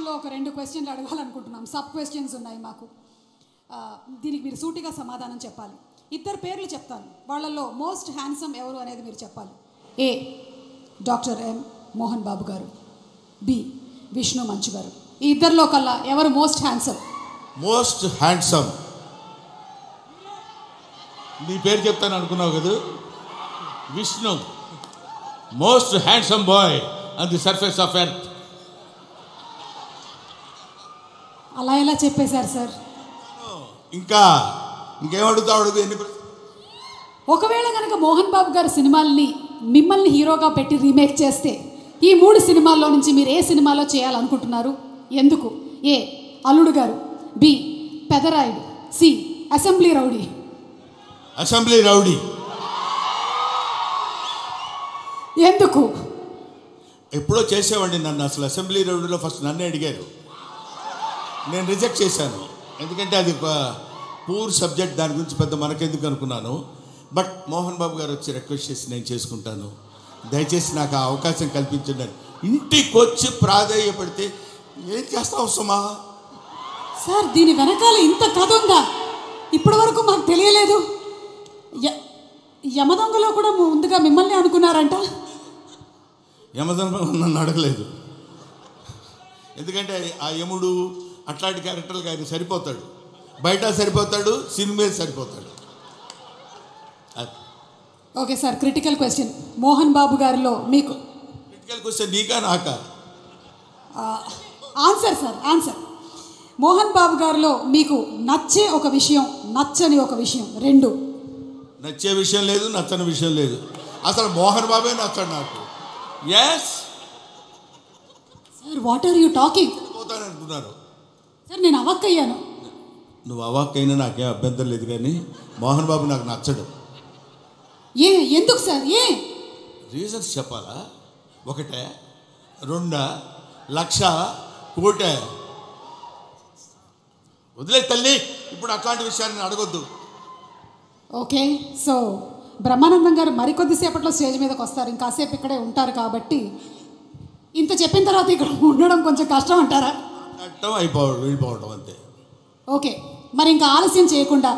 ఒక రెండు క్వశ్చన్లు అడగాలనుకుంటున్నాం. సబ్ క్వశ్చన్స్ ఉన్నాయి మాకు. దీనికి మీరు సూటిగా సమాధానం చెప్పాలి. ఇద్దరు పేర్లు చెప్తాను, వాళ్ళల్లో మోస్ట్ హ్యాండ్సమ్ ఎవరు అనేది మీరు చెప్పాలి. ఏ డాక్టర్ ఎం మోహన్ బాబు గారు, బి విష్ణు మంచు గారు. ఈ ఇద్దరిలో కల్లా ఎవరు మోస్ట్ హ్యాండ్సమ్? మోస్ట్ హ్యాండ్సమ్ నీ పేరు చెప్తాను అనుకున్నావు కదా. Vishnu most handsome boy on the surface of earth. అలా ఎలా చెప్పేశారు సార్? ఇంకేమడుగుతావు అడుగు. ఒకవేళ కనుక మోహన్ బాబు గారు సినిమాల్ని మిమ్మల్ని హీరోగా పెట్టి రీమేక్ చేస్తే ఈ 3 సినిమాల్లో నుంచి మీరు ఏ సినిమాలో చేయాలనుకుంటున్నారు? ఎందుకు? A Alludu Garu, B Pedarayudu, C assembly rowdy. Assembly rowdy. ఎందుకు? ఎప్పుడో చేసేవాడిని నన్ను. అసలు అసెంబ్లీ రౌడీలో ఫస్ట్ నన్నే అడిగారు, నేను రిజెక్ట్ చేశాను. ఎందుకంటే అది ఒక పూర్ సబ్జెక్ట్, దాని గురించి పెద్ద మనకెందుకు అనుకున్నాను. బట్ మోహన్ బాబు గారు వచ్చి రిక్వెస్ట్ చేసి నేను చేసుకుంటాను, దయచేసి నాకు ఆ అవకాశం కల్పించండి. ఇంటికి వచ్చి ప్రాధేయపడితే ఏం చేస్తావు సుమా? సార్ దీని వెనకాల ఇంత కథ ఉందా? ఇప్పటి వరకు మాకు తెలియలేదు. యమదొంగలో కూడా ముందుగా మిమ్మల్ని అనుకున్నారంట. యమదొంగ నన్ను అడగలేదు, ఎందుకంటే ఆ యముడు అట్లాంటి క్యారెక్టర్లకు ఆయన సరిపోతాడు. బయట సరిపోతాడు, సినిమా సరిపోతాడు. Okay sir, critical question. Mohan Babu గారిలో మీకు క్రిటికల్ క్వశ్చన్ నీకా నాకా? Answer sir, answer. Mohan Babu గారిలో మీకు నచ్చే ఒక విషయం, నచ్చని ఒక విషయం, రెండు. నచ్చే విషయం లేదు, నచ్చని విషయం లేదు. అసలు మోహన్ బాబే నచ్చాడు నాకు. Yes sir, what are you talking? పోతాను అనుకున్నారు సార్. నేను అవాక్కయ్యాను. నువ్వు అవాక్కైనా నాకేం అభ్యంతరం లేదు, కానీ మోహన్ బాబు నాకు నచ్చడు. ఎందుకు సార్? రీజన్స్ చెప్పాలా? ఒకటే, రెండా, లక్ష, కోటే? వదిలే తల్లి, ఇప్పుడు అట్లాంటి విషయాన్ని అడగొద్దు. ఓకే, సో బ్రహ్మానందం గారు మరికొద్దిసేపట్లో స్టేజ్ మీదకి వస్తారు, ఇంకాసేపు ఇక్కడే ఉంటారు. కాబట్టి ఇంత చెప్పిన తర్వాత ఇక్కడ ఉండడం కొంచెం కష్టం అంటారా? కష్టం వెళ్ళిపోవడం అంతే. ఓకే, మరి ఇంకా ఆలస్యం చేయకుండా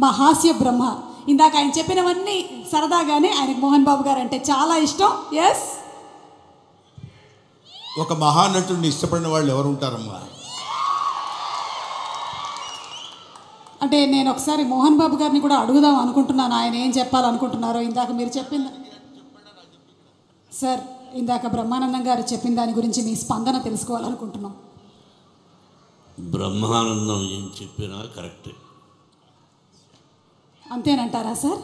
మా హాస్య బ్రహ్మ, ఇందాక ఆయన చెప్పినవన్నీ సరదాగానే, ఆయనకు మోహన్ బాబు గారు అంటే చాలా ఇష్టం. ఎస్, ఒక మహానటుడిని ఇష్టపడిన వాళ్ళు ఎవరు ఉంటారమ్మా? అంటే నేను ఒకసారి మోహన్ బాబు గారిని కూడా అడుగుదాం అనుకుంటున్నాను, ఆయన ఏం చెప్పాలనుకుంటున్నారో. ఇందాక మీరు చెప్పింది సార్, ఇందాక బ్రహ్మానందం గారు చెప్పిన దాని గురించి మీ స్పందన తెలుసుకోవాలనుకుంటున్నాం. బ్రహ్మానందం ఏం చెప్పినా కరెక్టే. అంతేనంటారా సార్?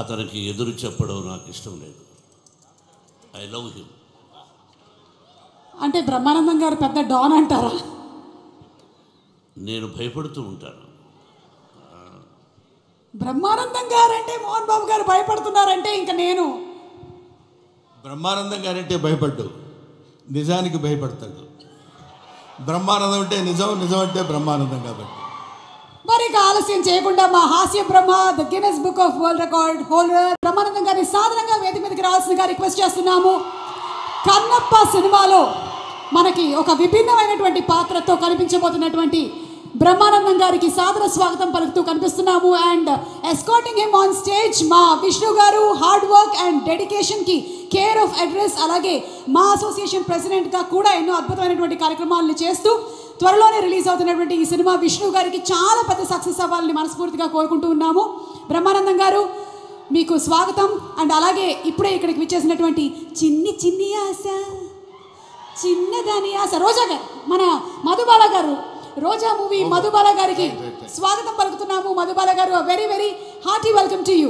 అతనికి ఎదురు చెప్పడం నాకు ఇష్టం లేదు. I love him. అంటే బ్రహ్మానందం గారు పెద్ద డాన్ అంటారా? నేను భయపడుతూ ఉంటాను. బ్రహ్మానందం గారు అంటే మోహన్ బాబు గారు భయపడుతున్నారంటే ఇంకా నేను బ్రహ్మానందం గారంటే భయపడ్డు, నిజానికి భయపడతాడు. బ్రహ్మానందం అంటే నిజం, నిజం అంటే బ్రహ్మానందం. కాబట్టి మరి ఇక ఆలస్యం చేయకుండా మా హాస్య బ్రహ్మ, the Guinness book of world record holder Brahmanandam గారిని సాధారణంగా వేదిక మీదకి రావాల్సిందిగా రిక్వెస్ట్ చేస్తున్నాము. కన్నప్ప సినిమాలో మనకి ఒక విభిన్నమైనటువంటి పాత్రతో కనిపించబోతున్నటువంటి బ్రహ్మానందం గారికి సాదర స్వాగతం పలుకుతూ కనిపిస్తున్నాము. And escorting him on stage మా విష్ణు గారు, హార్డ్ వర్క్ అండ్ డెడికేషన్కి కేర్ ఆఫ్ అడ్రస్, అలాగే మా అసోసియేషన్ ప్రెసిడెంట్గా కూడా ఎన్నో అద్భుతమైనటువంటి కార్యక్రమాలను చేస్తూ త్వరలోనే రిలీజ్ అవుతున్నటువంటి ఈ సినిమా విష్ణు గారికి చాలా పెద్ద సక్సెస్ అవ్వాలని మనస్ఫూర్తిగా కోరుకుంటూ ఉన్నాము. బ్రహ్మానందం గారు, మీకు స్వాగతం. అండ్ అలాగే ఇప్పుడే ఇక్కడికి విచ్చేసినటువంటి చిన్ని ఆశ, చిన్నదాని ఆశ రోజా గారు, మన మధుబాల గారు, రోజా మూవీ మధుబాల గారికి స్వాగతం పలుకుతున్నాము. మధుబాల గారు, very very hearty welcome to you.